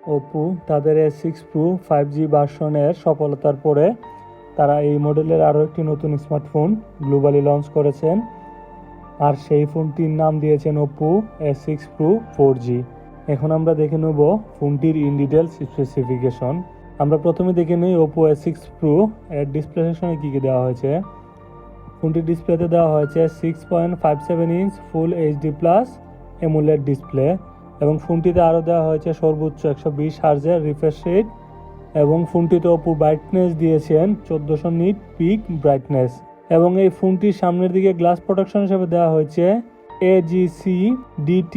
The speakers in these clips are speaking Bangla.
ওপো তাদের A6 Pro 5G ভার্সনের সফলতার পরে তারা এই মডেলের আরও একটি নতুন স্মার্টফোন গ্লোবালি লঞ্চ করেছেন, আর সেই ফোনটির নাম দিয়েছেন ওপো A6 Pro 4G। এখন আমরা দেখে নেব ফোনটির ইন ডিটেলস স্পেসিফিকেশন। আমরা প্রথমে দেখে নিই ওপো A6 Pro এর ডিসপ্লে সেকশনে কী কী দেওয়া হয়েছে। ফোনটির ডিসপ্লেতে দেওয়া হয়েছে 6.57 inch full HD plus AMOLED display, এবং ফোনটিতে আরও দেওয়া হয়েছে সর্বোচ্চ 120 হার্জের রিফ্রেশ রেট, এবং ফোনটিতে ওপো ব্রাইটনেস দিয়েছেন 1400 নিট পিক ব্রাইটনেস, এবং এই ফোনটির সামনের দিকে গ্লাস প্রোটেকশন হিসেবে দেওয়া হয়েছে AGC DT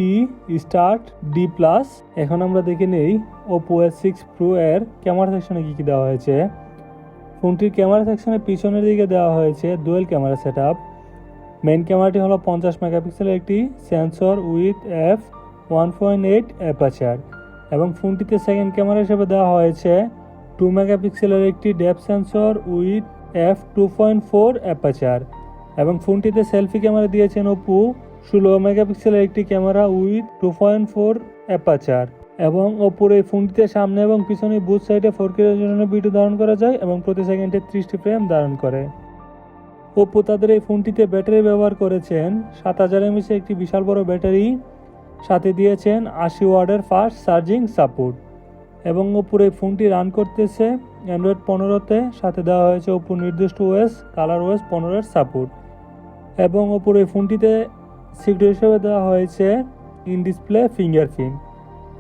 স্টার্ট D+। এখন আমরা দেখে নেই ওপো A6 Pro এর ক্যামেরা সেকশনে কী কী দেওয়া হয়েছে। ফোনটির ক্যামেরা সেকশনে পিছনের দিকে দেওয়া হয়েছে ডুয়েল ক্যামেরা সেটআপ। মেইন ক্যামেরাটি হলো 50 মেগাপিক্সেলের একটি সেন্সর উইথ f1.8 অ্যাপারচার, এবং ফোনটিতে সেকেন্ড ক্যামেরা হিসেবে দেওয়া হয়েছে 2 মেগাপিক্সেলের একটি depth sensor with f2.4 aperture, এবং ফোনটিতে সেলফি ক্যামেরা দিয়েছেন ওপো 16 মেগাপিক্সেলের একটি ক্যামেরা উইথ 2.4 অ্যাপারচার, এবং ওপোর এই ফোনটিতে সামনে এবং পিছনে বুথ সাইডে 4K রেজোলিউশনের ভিডিও ধারণ করা যায় এবং প্রতি সেকেন্ডে 30টি ফ্রেম ধারণ করে। ওপো তাদের এই ফোনটিতে ব্যাটারি ব্যবহার করেছেন 7000 mAh একটি বিশাল বড় ব্যাটারি, সাথে দিয়েছেন 80 ওয়াটের ফাস্ট চার্জিং সাপোর্ট, এবং ওপোর এই ফোনটি রান করতেছে অ্যান্ড্রয়েড 15-তে, সাথে দেওয়া হয়েছে ওপো নির্দিষ্ট ওএস কালার OS 15 সাপোর্ট, এবং ওপোর এই ফোনটিতে সিকিউরিটি হিসেবে দেওয়া হয়েছে ইন ডিসপ্লে ফিঙ্গারপ্রিন্ট,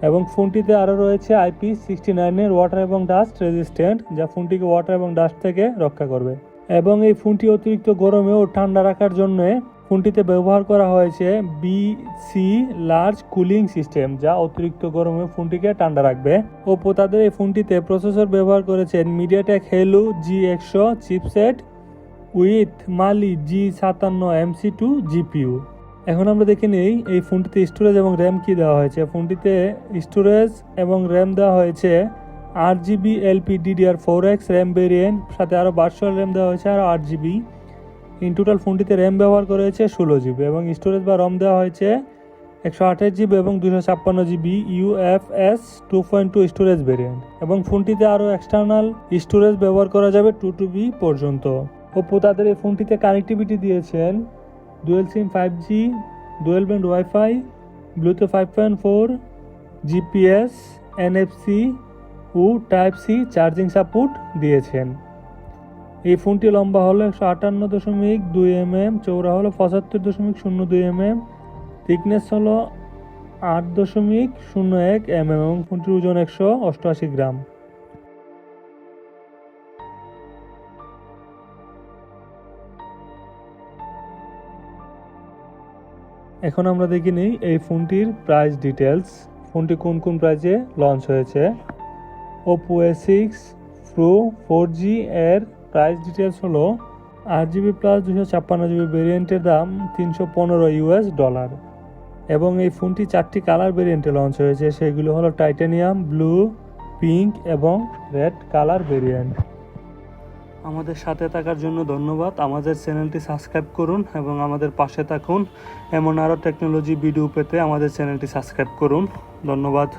এবং ফোনটিতে আরও রয়েছে IP69 এর ওয়াটার এবং ডাস্ট রেজিস্ট্যান্ট, যা ফোনটিকে ওয়াটার এবং ডাস্ট থেকে রক্ষা করবে, এবং এই ফোনটি অতিরিক্ত গরমে ও ঠান্ডা রাখার জন্য ফোনটিতে ব্যবহার করা হয়েছে BC লার্জ কুলিং সিস্টেম, যা অতিরিক্ত গরমে ফোনটিকে ঠান্ডা রাখবে। ওপো তাদের এই ফোনটিতে প্রসেসর ব্যবহার করেছেন MediaTek Helio G100 chipset with Mali G57 MC2 GPU। এখন আমরা দেখে নেই এই ফোনটিতে স্টোরেজ এবং র্যাম কী দেওয়া হয়েছে। ফোনটিতে স্টোরেজ এবং র্যাম দেওয়া হয়েছে 8GB LPDDR4X র্যাম ভেরিয়েন্ট, সাথে আরও ভার্চুয়াল র্যাম দেওয়া হয়েছে আরও 8GB। ইন টোটাল ফোনটিতে র্যাম ব্যবহার করা হয়েছে 16GB, এবং স্টোরেজ বা রম দেওয়া হয়েছে 128GB এবং 256GB UFS 2.2 স্টোরেজ ভেরিয়েন্ট, এবং ফোনটিতে আরও এক্সটার্নাল স্টোরেজ ব্যবহার করা যাবে 2TB পর্যন্ত। ওপো তাদের এই ফোনটিতে কানেক্টিভিটি দিয়েছেন ডুয়েল সিম 5G, dual band wifi, Bluetooth 5.4, GPS, NFC ও Type-C চার্জিং সাপোর্ট দিয়েছেন। এই ফোনটি লম্বা হলো 158.2 mm, চৌড়া হলো 75.02 mm, থিকনেস হলো 8.01 mm, এবং ফোনটির ওজন 188 গ্রাম। এখন আমরা দেখে নিই এই ফোনটির প্রাইস ডিটেলস। ফোনটি কোন কোন প্রাইসে লঞ্চ হয়েছে। ওপো A6 Pro 4G এর প্রাইস ডিটেলস হলো 8GB প্লাস 256GB ভেরিয়েন্টের দাম $315, এবং এই ফোনটি 4টি কালার ভেরিয়েন্টে লঞ্চ হয়েছে, সেগুলো হলো টাইটানিয়াম, ব্লু, পিঙ্ক এবং রেড কালার ভেরিয়েন্ট। আমাদের সাথে থাকার জন্য ধন্যবাদ। আমাদের চ্যানেলটি সাবস্ক্রাইব করুন এবং আমাদের পাশে থাকুন। এমন আরও টেকনোলজি ভিডিও পেতে আমাদের চ্যানেলটি সাবস্ক্রাইব করুন। ধন্যবাদ।